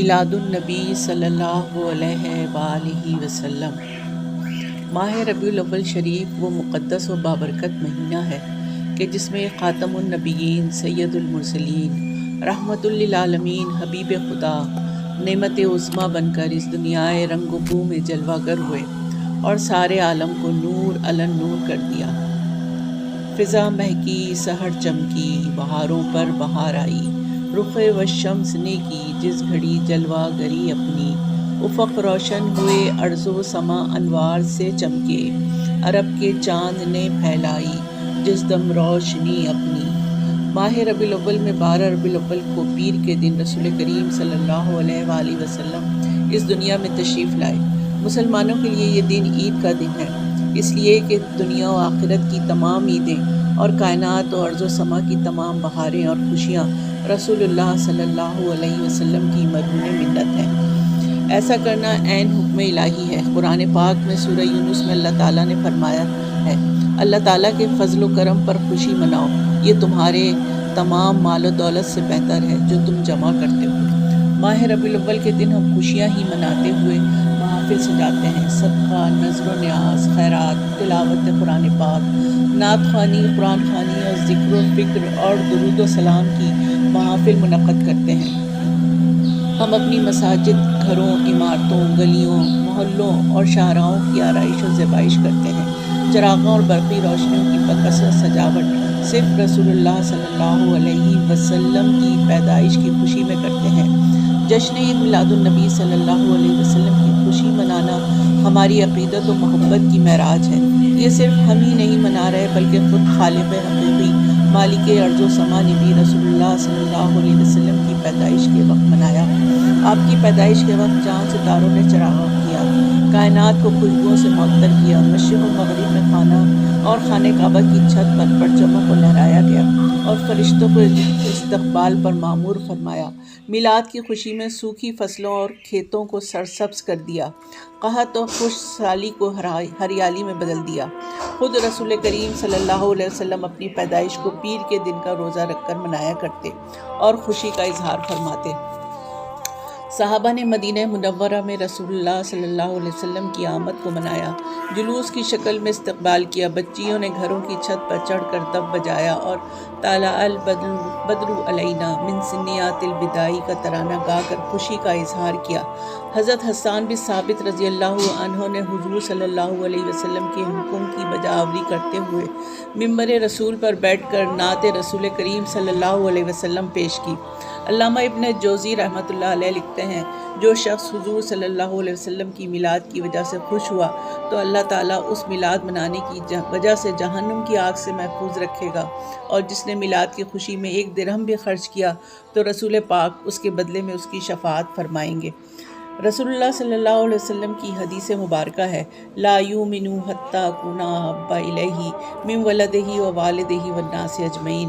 میلاد النبی صلی اللہ علیہ وآلہ وسلم۔ ماہ ربیع الاول شریف وہ مقدس و بابرکت مہینہ ہے کہ جس میں خاتم النبیین سید المرسلین رحمت للعالمین حبیب خدا نعمت عظمیٰ بن کر اس دنیائے رنگ و بو میں جلوہ گر ہوئے اور سارے عالم کو نور علن نور کر دیا۔ فضا مہکی، سحر چمکی، بہاروں پر بہار آئی، رخ و شمس نے کی جس گھڑی جلوہ گری اپنی، افق روشن ہوئے ارض و سما انوار سے چمکے، عرب کے چاند نے پھیلائی جس دم روشنی اپنی۔ ماہ ربیع الاول میں 12 ربیع الاول کو پیر کے دن رسول کریم صلی اللہ علیہ وآلہ وسلم اس دنیا میں تشریف لائے۔ مسلمانوں کے لیے یہ دن عید کا دن ہے، اس لیے کہ دنیا و آخرت کی تمام عیدیں اور کائنات و ارض و سما کی تمام بہاریں اور خوشیاں رسول اللہ صلی اللہ علیہ وسلم کی مرہون منت ہیں۔ ایسا کرنا عین حکم الہی ہے۔ قرآن پاک میں سورہ یونس میں اللہ تعالیٰ نے فرمایا ہے، اللہ تعالیٰ کے فضل و کرم پر خوشی مناؤ، یہ تمہارے تمام مال و دولت سے بہتر ہے جو تم جمع کرتے ہو۔ ماہ ربیع الاول کے دن ہم خوشیاں ہی مناتے ہوئے محافل سجاتے ہیں، صدقہ، نذر و نیاز، خیرات، تلاوت قرآن پاک، نعت خوانی، قرآن خوانی اور ذکر و فکر اور درود و سلام کی محافل منعقد کرتے ہیں۔ ہم اپنی مساجد، گھروں، عمارتوں، گلیوں، محلوں اور شاہراہوں کی آرائش و زیبائش کرتے ہیں۔ چراغوں اور برقی روشنیوں کی بکثرت سجاوٹ صرف رسول اللہ صلی اللہ علیہ وسلم کی پیدائش کی خوشی میں کرتے ہیں۔ جشن عید میلاد النبی صلی اللہ علیہ وسلم کی خوشی منانا ہماری عقیدت و محبت کی معراج ہے۔ یہ صرف ہم ہی نہیں منا رہے بلکہ خود خالق حقیقی مالک ارض و سما نے بھی رسول اللہ صلی اللہ علیہ وسلم کی پیدائش کے وقت منایا۔ آپ کی پیدائش کے وقت چاند ستاروں نے چراغاں کیا، کائنات کو خوشبوؤں سے معطر کیا، مشرق و مغرب میں خانہ اور خانہ کعبہ کی چھت پر پرچموں کو لہرایا گیا اور فرشتوں کو استقبال پر مامور فرمایا۔ میلاد کی خوشی میں سوکھی فصلوں اور کھیتوں کو سرسبز کر دیا، قحط اور خوش سالی کو ہریالی میں بدل دیا۔ خود رسول کریم صلی اللہ علیہ وسلم اپنی پیدائش کو پیر کے دن کا روزہ رکھ کر منایا کرتے اور خوشی کا اظہار فرماتے۔ صحابہ نے مدینہ منورہ میں رسول اللہ صلی اللہ علیہ وسلم کی آمد کو منایا، جلوس کی شکل میں استقبال کیا۔ بچیوں نے گھروں کی چھت پر چڑھ کر دف بجایا اور طلع البدر علینا من ثنیات الوداع کا ترانہ گا کر خوشی کا اظہار کیا۔ حضرت حسان بن ثابت رضی اللہ عنہ نے حضور صلی اللہ علیہ وسلم کے حکم کی بجاوری کرتے ہوئے ممبر رسول پر بیٹھ کر نعت رسول کریم صلی اللہ علیہ وسلم پیش کی۔ علامہ ابن جوزی رحمۃ اللہ علیہ لکھتے ہیں، جو شخص حضور صلی اللہ علیہ وسلم کی میلاد کی وجہ سے خوش ہوا تو اللہ تعالیٰ اس میلاد منانے کی وجہ سے جہنم کی آگ سے محفوظ رکھے گا، اور جس نے میلاد کی خوشی میں 1 درہم بھی خرچ کیا تو رسول پاک اس کے بدلے میں اس کی شفاعت فرمائیں گے۔ رسول اللہ صلی اللہ علیہ وسلم کی حدیث مبارکہ ہے، لا یؤمن حتی اکون احب الیہ من ولدہ ووالدہ والناس اجمعین۔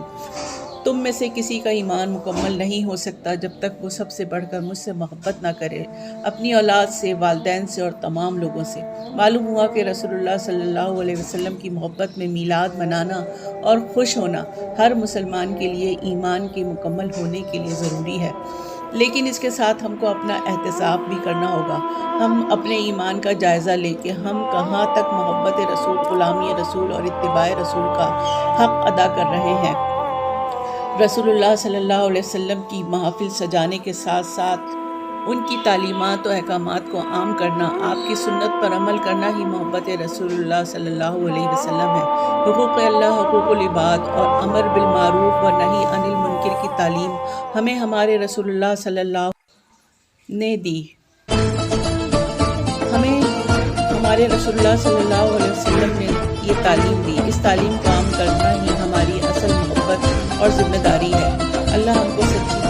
تم میں سے کسی کا ایمان مکمل نہیں ہو سکتا جب تک وہ سب سے بڑھ کر مجھ سے محبت نہ کرے، اپنی اولاد سے، والدین سے اور تمام لوگوں سے۔ معلوم ہوا کہ رسول اللہ صلی اللہ علیہ وسلم کی محبت میں میلاد منانا اور خوش ہونا ہر مسلمان کے لیے ایمان کے مکمل ہونے کے لیے ضروری ہے، لیکن اس کے ساتھ ہم کو اپنا احتساب بھی کرنا ہوگا۔ ہم اپنے ایمان کا جائزہ لیں کہ ہم کہاں تک محبت رسول، غلامی رسول اور اتباع رسول کا حق ادا کر رہے ہیں۔ رسول اللہ صلی اللہ علیہ وسلم کی محافل سجانے کے ساتھ ساتھ ان کی تعلیمات و احکامات کو عام کرنا، آپ کی سنت پر عمل کرنا ہی محبت رسول اللہ صلی اللہ علیہ وسلم ہے۔ حقوق اللہ، حقوق العباد اور امر بالمعروف و نہی عن المنکر کی تعلیم ہمیں ہمارے رسول اللہ صلی اللہ نے دی۔ ہمیں ہمارے رسول اللہ صلی اللہ علیہ وسلم نے یہ تعلیم دی، اس تعلیم کا عام کرنا ہی ہماری اصل محبت اور ذمہ داری ہے۔ اللہ ہم کو سچی